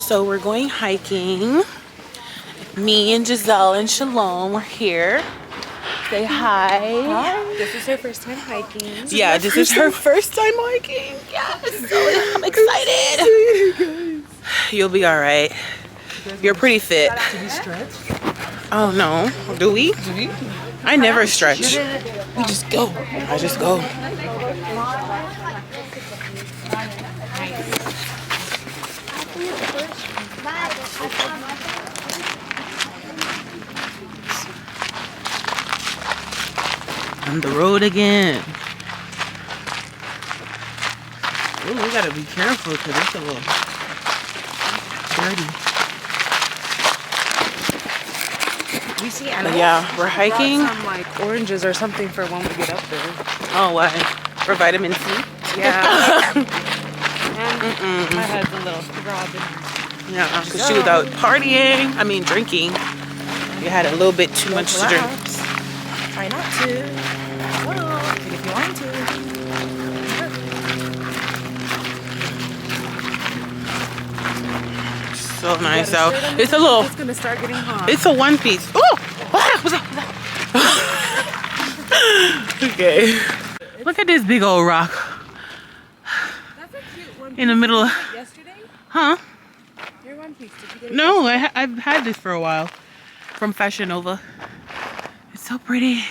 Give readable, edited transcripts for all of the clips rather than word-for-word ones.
So we're going hiking. Me and Giselle and Shalom are here. Say hi. Hi. This is her first time hiking. Yeah, this is her first time hiking. Yes, so I'm excited. You'll be all right. You're pretty fit. Do we stretch? Oh no, do we? I never stretch. We just go. I just go. On the road again. Oh, we gotta be careful because it's a little dirty. We see animals. Yeah, we're hiking. Some like oranges or something for when we get up there. Oh, why? For vitamin C? Yeah. And my head's a little throbbing. Yeah, because she was out partying. I mean, drinking. You had a little bit too much to drink. Try not to. Well, if you want to. So nice out. It's a little. It's gonna start getting hot. It's a one piece. Oh! What's that? Okay. Look at this big old rock. That's a cute one. In the middle of. Yesterday? Huh? Your one piece. Did you get it? No, I've had this for a while. From Fashion Nova. It's so pretty.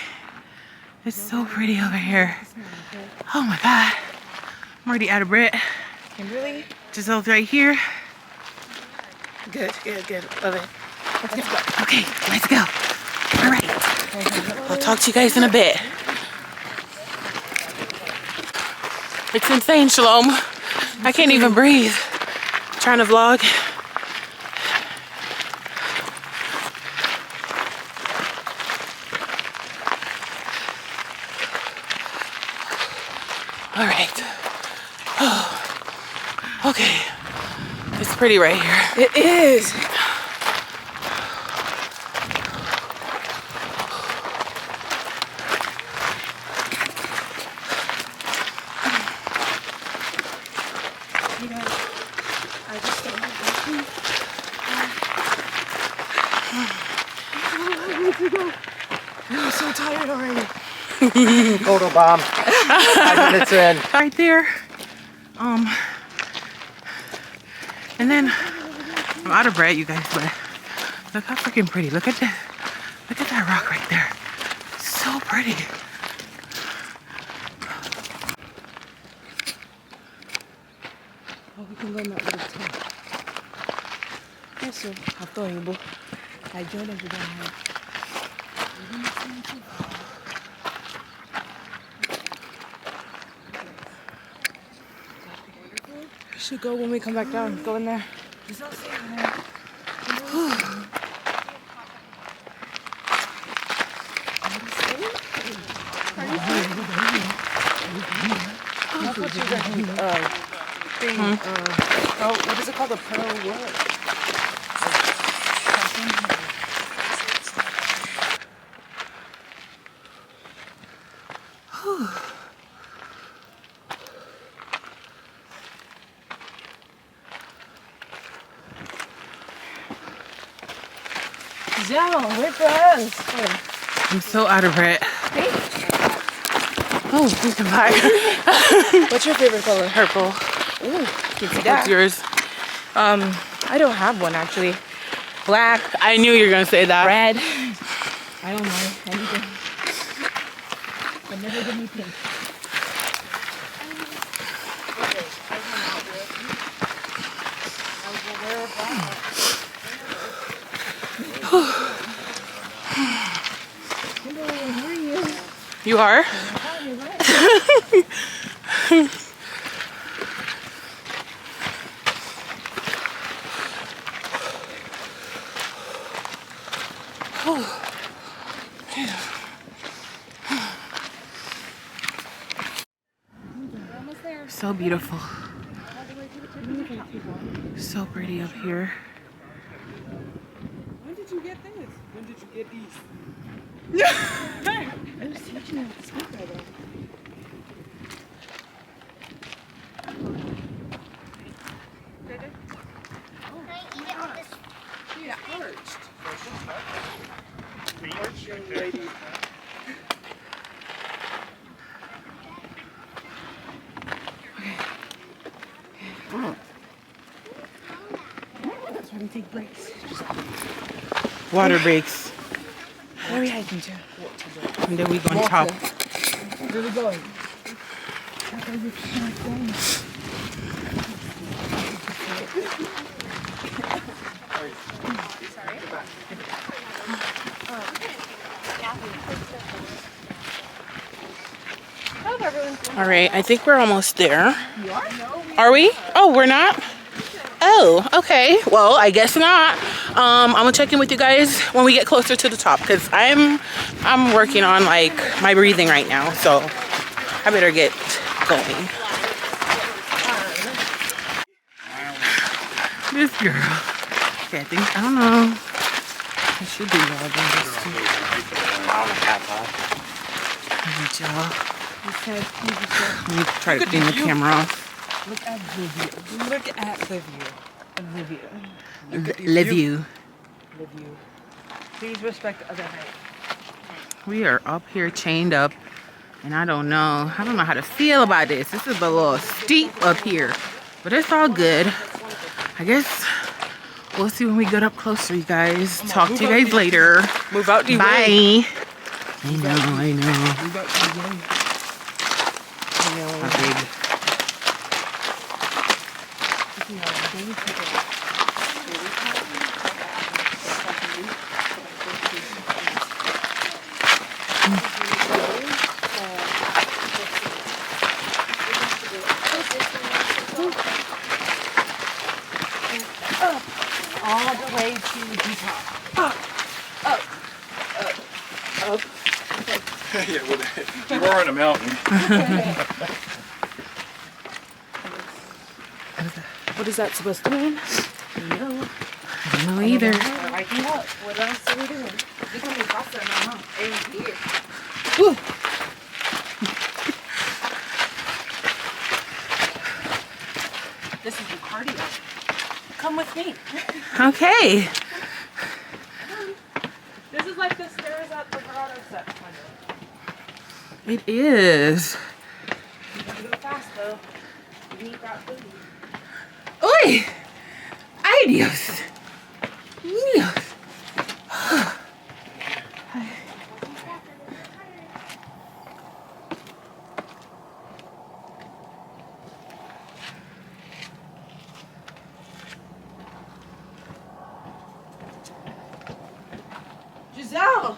It's so pretty over here. Oh my god. I'm already out of breath. Kimberly? Giselle's right here. Good. Love it. Let's go. Okay, let's go. All right. I'll talk to you guys in a bit. It's insane, Shalom. I can't even breathe. Trying to vlog. All right. Oh. Okay. It's pretty right here. It is. You guys, I just don't have I'm so tired already. Photo bomb. 5 minutes in. Right there. And then I'm out of breath, you guys, but look how freaking pretty. Look at that rock right there. So pretty. Oh, we can go in that little tent. Eso, a todo ibo. I joined over there. We should go when we come back down. Go in there. Oh, what is it called? A pearl what? Giselle, wait for us. I'm so out of breath. Oh, we can buy. What's your favorite color? Purple. Ooh, can see What's that. yours? I don't have one actually. Black, I knew you were gonna say that. red. I don't know anything. But never give me pink. You are? So beautiful. So pretty up here. When did you get this? When did you get these? I was teaching you to speak by that. That's why we take breaks. Water breaks. Where are we hiking to? And then we go on top. Where are we going? All right, I think we're almost there. Are we? Oh, we're not? Oh, okay. Well, I guess not. I'm gonna check in with you guys when we get closer to the top because I'm working on like my breathing right now, so I better get going. This girl. Okay, I don't know. I should be vlogging this too. Good job. Let me try to clean the camera off. Look at the view. Look at the view. The view. Le view. The view. Please respect other height. We are up here chained up, and I don't know how to feel about this. This is a little steep up here, but it's all good. I guess we'll see when we get up closer, you guys. Talk to you guys later. Move out the way. Bye. I know. Move out the way. How big? All the way to the top. Up. Yeah, well, you are on a mountain. What is that supposed to mean? I don't know either. We're hiking up. What else are we doing? This one is faster now, here. This is the cardio. Come with me. Okay. This is like the stairs at the Verado set, kind of. It is. You gotta go fast though. You need that food. Uy! Ay, Dios. Dios. Giselle!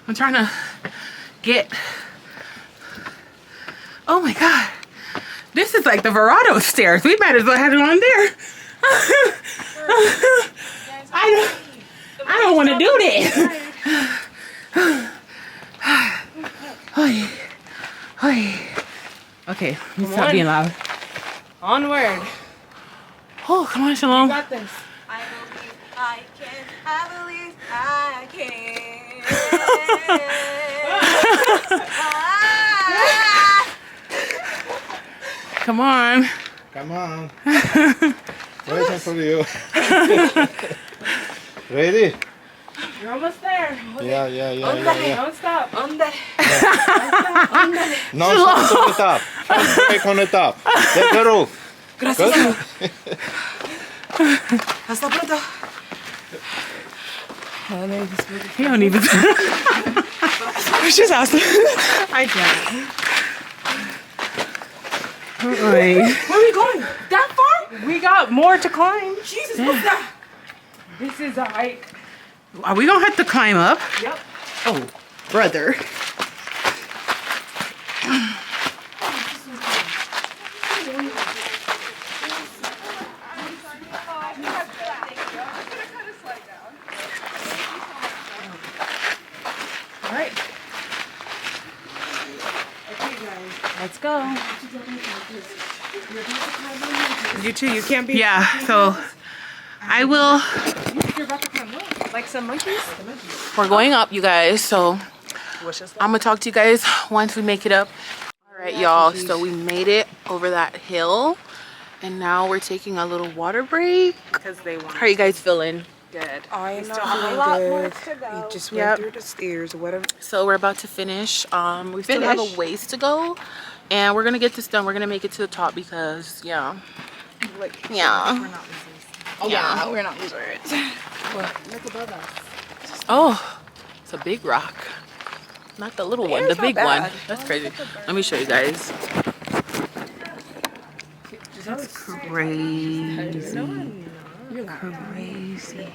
I'm trying to get. Oh my God. This is like the Verado stairs. We might as well have it on there. I don't want to do this. Okay, let me stop being loud. Onward. Oh, come on, Shalom. You got this. I believe I can. I believe I can. Come on. Come on. Waiting for you. Ready? You're almost there. Yeah. Don't stop. No, stop on the top. Break on the top. Let the roof. Gracias. Good. Hasta pronto. He don't even. It's just awesome. I can't. Where are we going? That far? We got more to climb. Jesus, what's that? This is a hike. Are we gonna have to climb up? Yep. Oh, brother. All right. Okay, guys. Let's go. You too. You can't be. Yeah, so I will. You're about to climb up. Like some monkeys? We're going up, you guys. So I'm gonna talk to you guys once we make it up. All Right, y'all, so we made it over that hill and now we're taking a little water break. Because they want. How are you guys feeling? Good. I am still not feeling a lot more good. to go. We just Yep. went through the stairs or whatever. So we're about to finish. We still have a ways to go and we're gonna get this done. We're gonna make it to the top because yeah. Yeah. We're not losers. Oh, yeah, we're not losers. Look above us. Oh, it's a big rock. Not the little one, the air's not big one. bad. That's crazy. Let me show you guys. That's crazy. Crazy.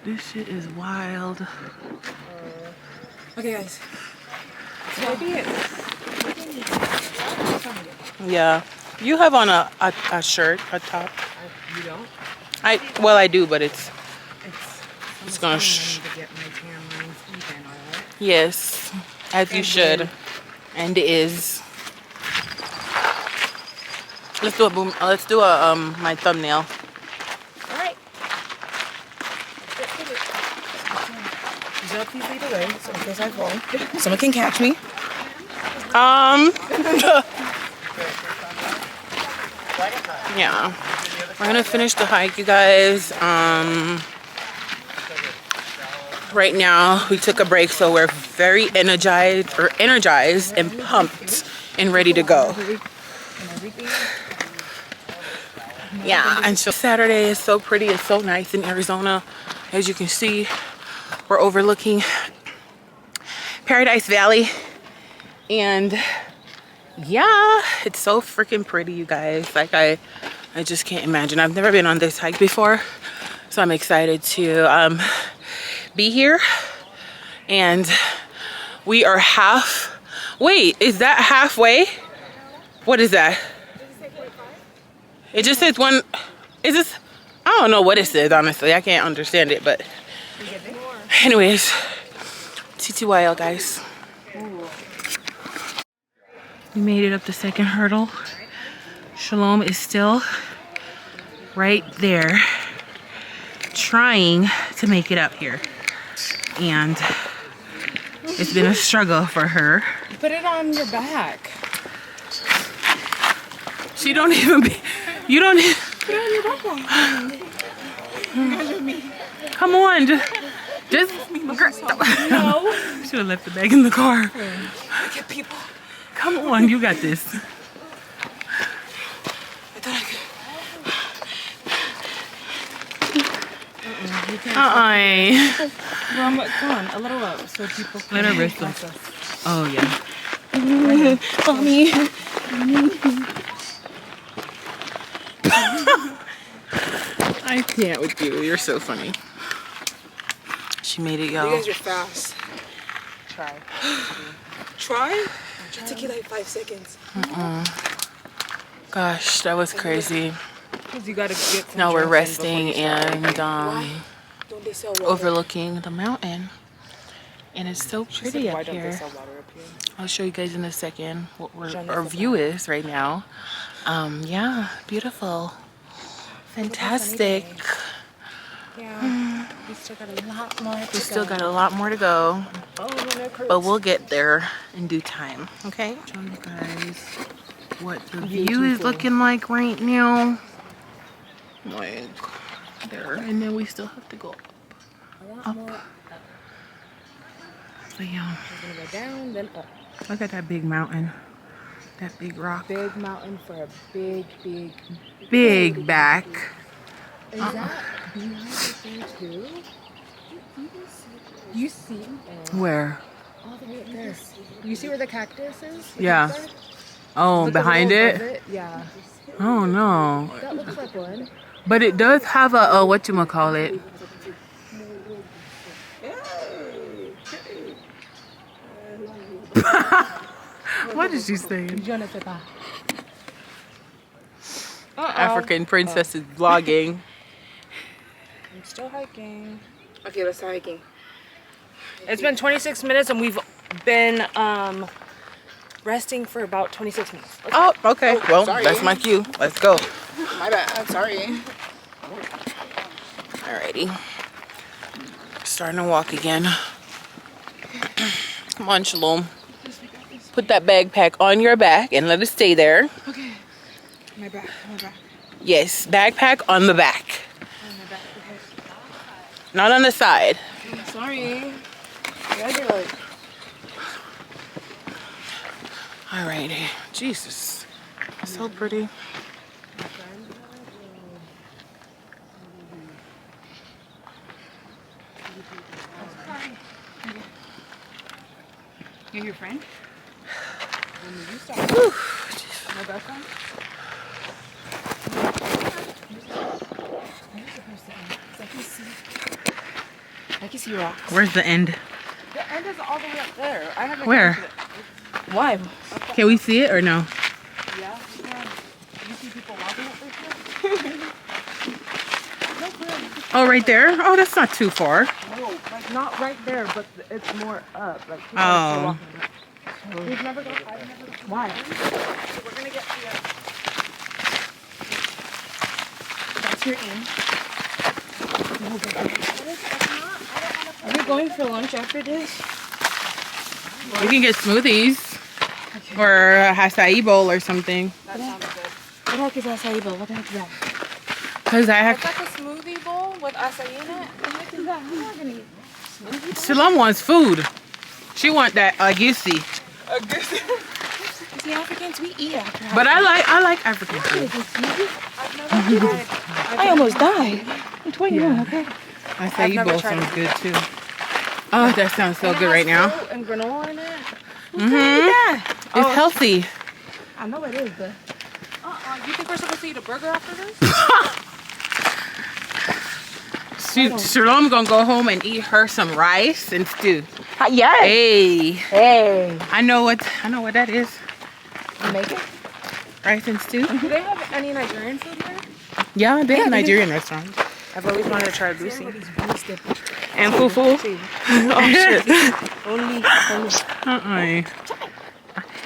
This shit is wild. Okay, guys. Yeah. You have on a shirt, a top. You don't? I do, but it's gonna to get my tan lines even, alright? yes, as you should, and is. Let's do a boom. Let's do a my thumbnail. Alright. These are please lead the way, so in case I fall, someone can catch me. Yeah, we're gonna finish the hike, you guys. Right now we took a break, so we're very energized and pumped and ready to go. Yeah, and so Saturday is so pretty. It's so nice in Arizona. As you can see, we're overlooking Paradise Valley, and yeah, it's so freaking pretty, you guys. Like I just can't imagine. I've never been on this hike before, so I'm excited to be here. And we are wait, is that halfway? What is that? It just says one. Is this? I don't know what it says, honestly. I can't understand it, but anyways, TTYL, guys. We made it up the second hurdle. Shalom is still right there trying to make it up here, and it's been a struggle for her. Put it on your back. She don't even be, you don't even, Put it on your back. come on, just no. Should have left the bag in the car. Look at people. Come on, you got this. I thought I could. Come on, a little up so people can Let her rest watch them. us. Oh yeah. Mommy. I can't with you. You're so funny. She made it, You y'all. guys are fast. Try. Try? It took you like 5 seconds. Gosh, that was crazy. Because you gotta get some Now we're jumps in resting before you start. and Don't they sell water? overlooking the mountain, and it's so She pretty said, why up don't they here. sell water up here? I'll show you guys in a second what Jennifer our view is right now. Yeah, beautiful, fantastic. Yeah. We still got a lot more to We still got a lot more to go, but we'll get there in due time. Okay. Show you guys what the view is looking like right now. Like there, and then we still have to go up. So yeah, We're gonna go down, then up. look at that big mountain, that big rock, Big mountain for a big, big back. Is that behind the thing too? You see? Where? All the way up there. You see where the cactus is? Yeah. Oh, Look a behind little it? above it? Yeah. Oh no. That looks like one. But it does have a whatchamacallit. What did she say? Je ne sais pas. African princess is vlogging. I'm still hiking. Okay, let's start hiking. It's been 26 minutes and we've been resting for about 26 minutes. Okay. Oh, okay. Well, sorry. that's my cue. Let's go. My bad. Sorry. Alrighty. Starting to walk again. Come on, Shalom. put that backpack on your back and let it stay there. Okay. My back. Yes, backpack on the back. On my back. Okay. Not on the side. Sorry. Yeah, Alrighty. Jesus. So pretty. You're your friend? Whew. My best friend? I can see rocks. Where's the end? The end is all the way up there. I haven't. Where? Why? Can we see it or no? Yeah. You see people walking up there? Oh, right there? Oh, that's not too far. No, like not right there, but it's more up. Like people Oh. are walking up. We've never gone. I've never. Why? So we're gonna get the. That's your aim. Are we going for lunch after this? We can get smoothies. Or a acai bowl or something. That sounds good. What the heck is acai bowl? What the heck is that? Because I It's have... like a smoothie bowl with acai in it. What the heck is that? I'm not gonna eat smoothie. Shalom wants food. She want that agusi. See, Africans, we eat after. But I like African food. I almost died. I'm 21, okay? Acai never bowl tried sounds good too. Oh, that sounds so good right now. Fruit and granola in it. Mm-hmm. It's healthy. I know it is, but. You think we're supposed to eat a burger after this? Shoot, Shalom gonna go home and eat her some rice and stew. Yes. Hey, Hey. I know what that is. You make it? Rice and stew. Do they have any Nigerian food here? Yeah, they have Nigerian restaurants. I've always wanted to try Lucy. And fufu. Oh shit. Only.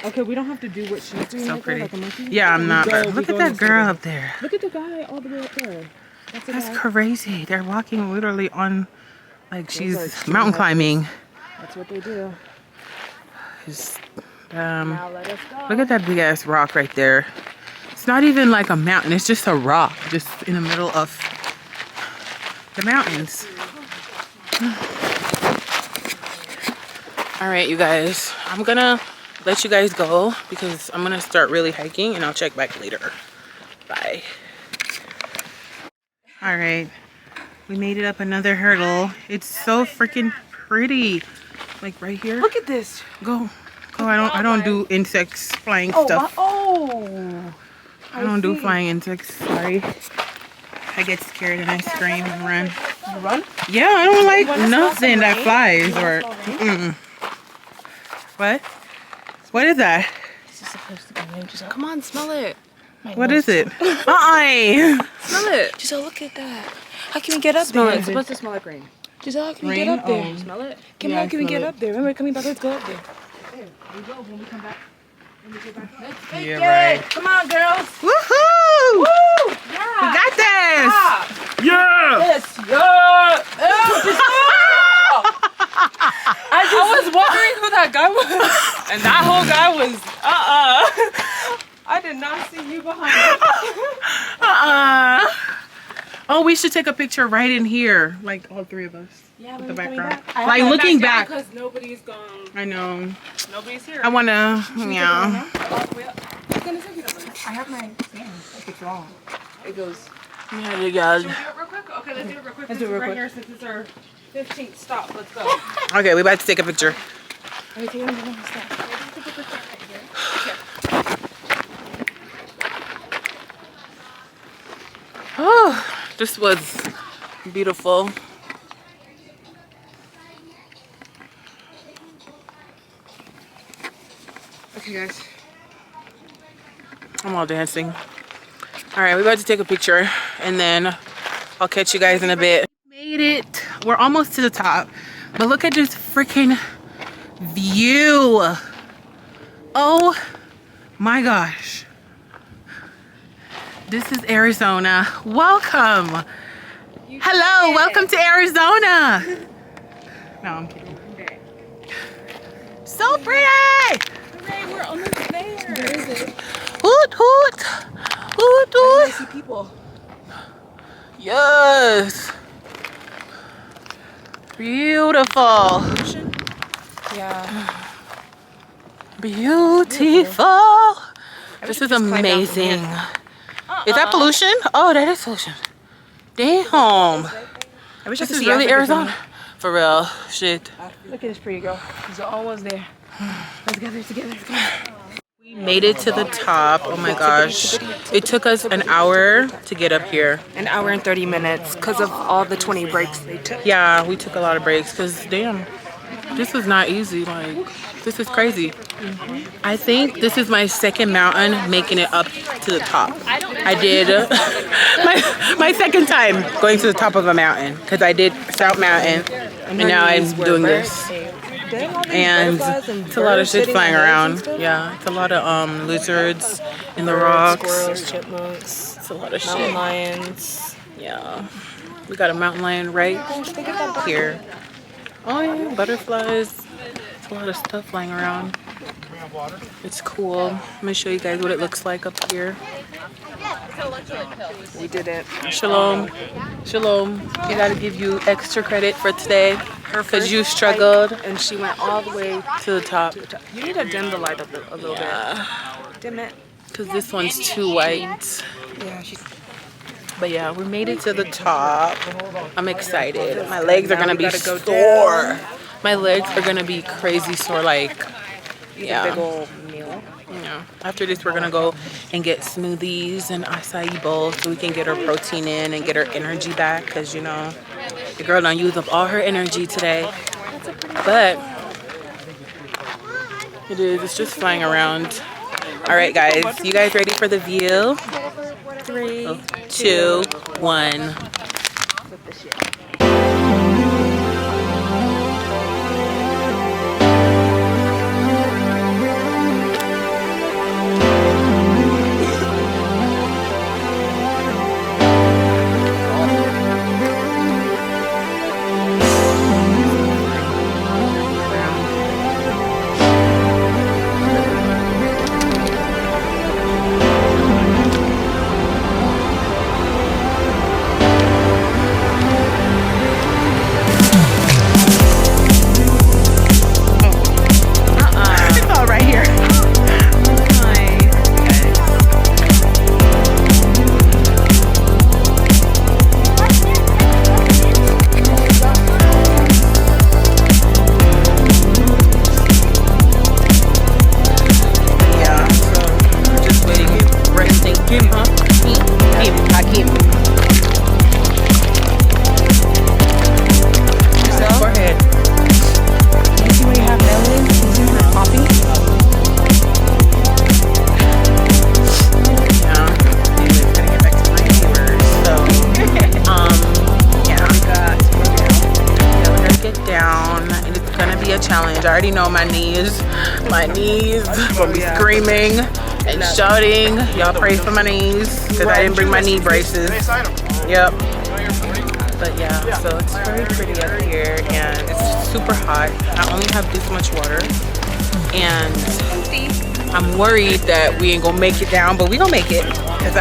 Okay, we don't have to do what she's doing. So pretty. Like a monkey? Yeah, I'm not. go- Look we at go that in the girl up there. Look at the guy all the way up there. That's crazy. They're walking literally on, like are she's extreme mountain hikers. climbing. That's what they do. Just, Now let us go. look at that big ass rock right there. It's not even like a mountain. It's just a rock, just in the middle of the mountains. All right, you guys. I'm gonna let you guys go because I'm gonna start really hiking and I'll check back later. Bye. All right, we made it up another hurdle. It's so freaking pretty. Like right here. Look at this. Go. I don't do insects, flying stuff. I don't do flying insects. Sorry. I get scared and I scream and run. You run? Yeah, I don't like wanna smell nothing some that rain? flies You wanna or. smell rain? Mm-mm. What? What is that? This is supposed to be rain. Giselle, come on, smell it. What is it? Smell it. Giselle, look at that. How can we get up there? It's supposed to smell like rain. Giselle, how can we Rain? get up there? Oh. Smell it? Yeah, How I can we smell get it. up there? Remember, we're coming back. Let's go up there. We go when we come back. Yeah, right. Come on, girls. Woohoo! Woo! We Yeah. got this! Yeah! Yes. Yeah. I was wondering who that guy was. And that whole guy was, I did not see you behind me. Oh, we should take a picture right in here, like all three of us. Yeah, with the when we background. coming Like looking back. Because nobody's gone. I know. Nobody's here. I wanna, yeah. I have my stand. Like it's wrong. It goes. Yeah, you guys. Should we do it real quick? Okay, let's do it real quick. Let's do it real right quick. here since it's our 15th stop. Let's go. Okay, we about to take a picture. Oh, this was beautiful. Okay, guys. I'm all dancing. All right, we're about to take a picture and then I'll catch you guys in a bit. Made it. We're almost to the top, but look at this freaking view. Oh my gosh. This is Arizona. Welcome. Hello, welcome to Arizona. No, I'm kidding. So pretty. we're almost there. Where is it? Hoot, hoot. Hoot, I hoot. see people. Yes. Beautiful. Yeah. Beautiful. This is just climbed down from amazing. Is that pollution? Oh, that is pollution. Damn. I wish I This could is see really Africa from Arizona. For real. Shit. here. Look at this pretty girl. She's almost there. Let's get there together. Come on. We made it to the top. Oh my gosh. It took us an hour to get up here. An hour and 30 minutes because of all the 20 breaks they took. Yeah, we took a lot of breaks because damn, this was not easy. Like, this is crazy. I think this is my second mountain making it up to the top. I did my second time going to the top of a mountain because I did South Mountain and now I'm doing this. And it's a lot of shit flying around. Yeah, it's a lot of lizards in the rocks. Squirrels, chipmunks, It's a lot of mountain shit. lions. Yeah, we got a mountain lion right here. Oh yeah, butterflies. It's a lot of stuff flying around. It's cool. I'm gonna show you guys what it looks like up here. We did it. Shalom, shalom. I gotta give you extra credit for today because you struggled And she went all the way to the top. to the top. You need to dim the light a little bit. Dim it. Because this one's too white. Yeah, she's But yeah, we made it to the top. I'm excited. My legs are gonna be gotta go sore. My legs are gonna be crazy sore. Like, big yeah. old meal. Yeah. After this, we're gonna go and get smoothies and acai bowls so we can get our protein in and get our energy back. Cause you know, the girl done used up all her energy today. But it is. It's just flying around. All right, guys. You guys ready for the view? 3, 2, 1. It's all right here. Yeah, so we're just waiting, resting. Kim, huh? Kim, Hakim. Go ahead. You see where you have melon? You see her popping? Yeah, anyways, gotta get back to my neighbors. So, yeah, we gotta get down, and it's gonna be a challenge. I already know my knees will be screaming and shouting. Y'all pray for my knees because I didn't bring my knee braces. Yep. But yeah, so it's very pretty up here, and it's super hot. I only have this much water, and I'm worried that we ain't gonna make it down, but we gonna make it because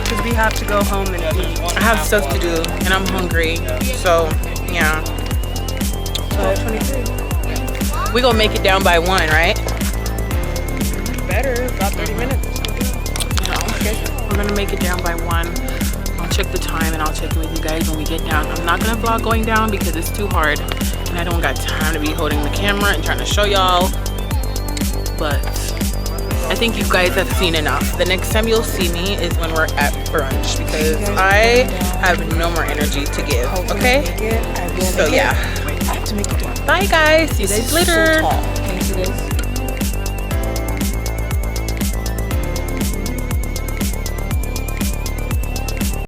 Because we have to go home and eat. I have stuff to do and I'm hungry. So yeah, So 23. we gonna make it down by 1, right? Better. About 30 minutes. We're gonna make it down by 1. I'll check the time and I'll check in with you guys when we get down. I'm not gonna vlog going down because it's too hard and I don't got time to be holding the camera and trying to show y'all. But I think you guys have seen enough. The next time you'll see me is when we're at brunch because I have no more energy to give. Okay? So yeah. I have to make it down. Bye guys. See you guys later. So tall. Can you see this?